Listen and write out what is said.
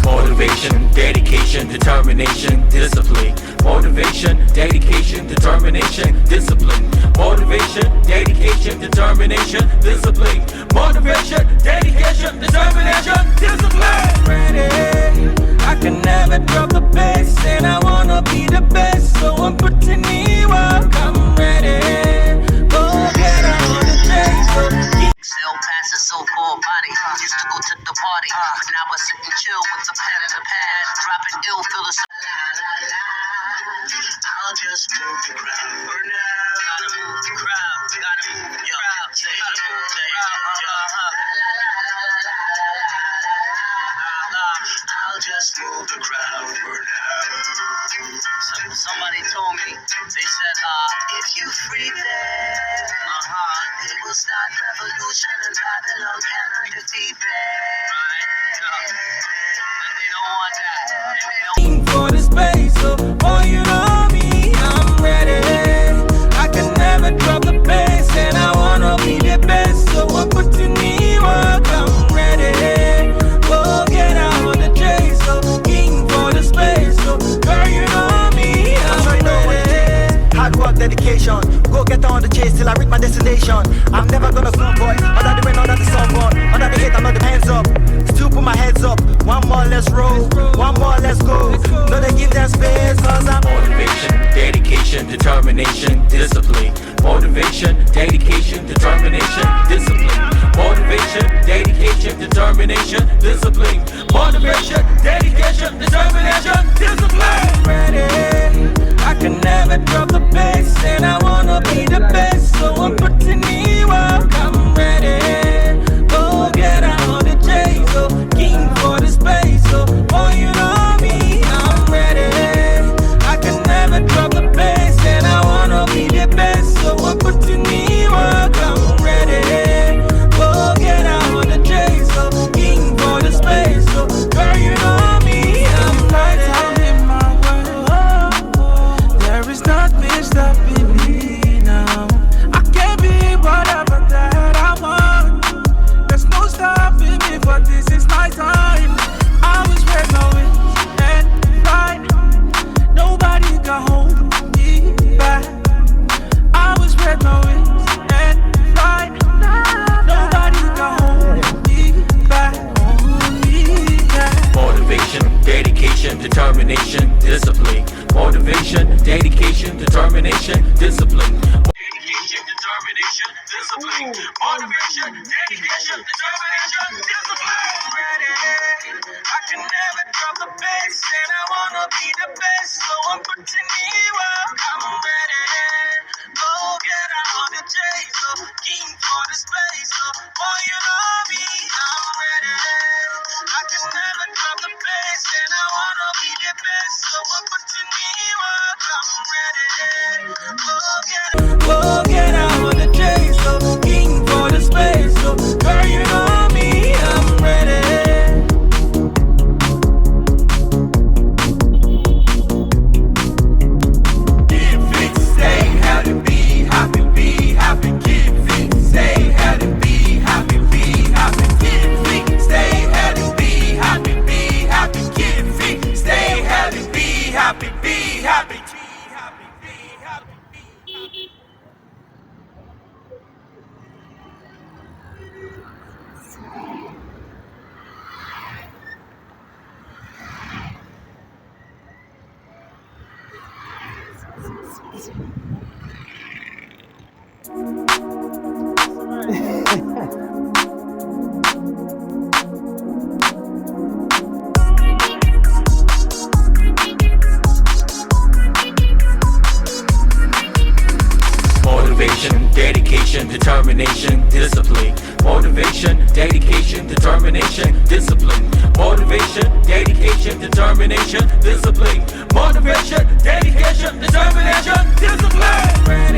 Motivation, dedication, determination, discipline. Motivation, dedication, determination, discipline. Motivation, dedication, determination, discipline. Motivation, dedication, determination, discipline. Ready, I can never drop the pace, and I wanna be the best, so I'm putting in work. I'm ready. Go get on the chase. Still past the so-called body. Used to go to the party, but now I sit and chill with the pen and the pad. Dropping ill, feel the I'll just move the crowd for now. Gotta move the crowd, gotta move the crowd. Gotta move the crowd. I'll just move the crowd for now. Somebody told me, they said, if you free them, it will start revolution and Babylon cannot defeat them. And they don't want that. And they don't for the space, so boy, you know me, I'm ready. I can never drop the pace, and I wanna be the best, so I'm putting in work. I'm ready. Go get out of the chase, so king for the space, so girl, you know me, I'm ready. Hard work, dedication, go get on the chase till I reach my destination. I'm never gonna slow boy, under the rain, under the sunburn, under the hate, I'm not the hands up. Still put my heads up, one more, let's roll, one more, let's go. No, they give them space, cause I'm motivation, dedication, determination, discipline. Motivation, dedication, determination, discipline. Motivation, dedication, determination, discipline. Motivation, dedication, determination, discipline. Ready, I can never drop the pace, and I wanna be the best, so I'm putting in work. I'm ready. Go get out the chase, so king for the space, so boy, you know me, I'm ready. I can never drop the pace, and I wanna be the best, so I'm putting in work. I'm ready. Go get out the chase, so king for the space, so girl, you know me, I'm ready. I'm in my way. There is nothing stopping me now. I can be whatever that I want. There's no stopping me, but this is my time. I was spread my wings and fly. Nobody can hold me back. I was spread my wings and fly. Nobody can hold me back. Motivation, dedication, determination, discipline. Motivation, dedication, determination, discipline. Dedication, determination, discipline. Motivation, dedication, determination, discipline. Ready, I can never drop the pace, and I wanna be the best, so I'm putting in work. I'm ready. Go get out the chase, so king for the space, so boy, you know me, I'm ready. I can never drop the pace, and I wanna be the best, so I'm putting in work. I'm ready. Go get out the chase, so king for the space, so girl, you know me, I'm ready. Keep fit, stay healthy, be happy, keep fit, stay healthy, be happy, keep fit, stay healthy, be happy, keep fit, stay healthy, be happy, be happy. Motivation, dedication, determination, discipline. Motivation, dedication, determination, discipline. Motivation, dedication, determination, discipline. Motivation, dedication, determination, discipline.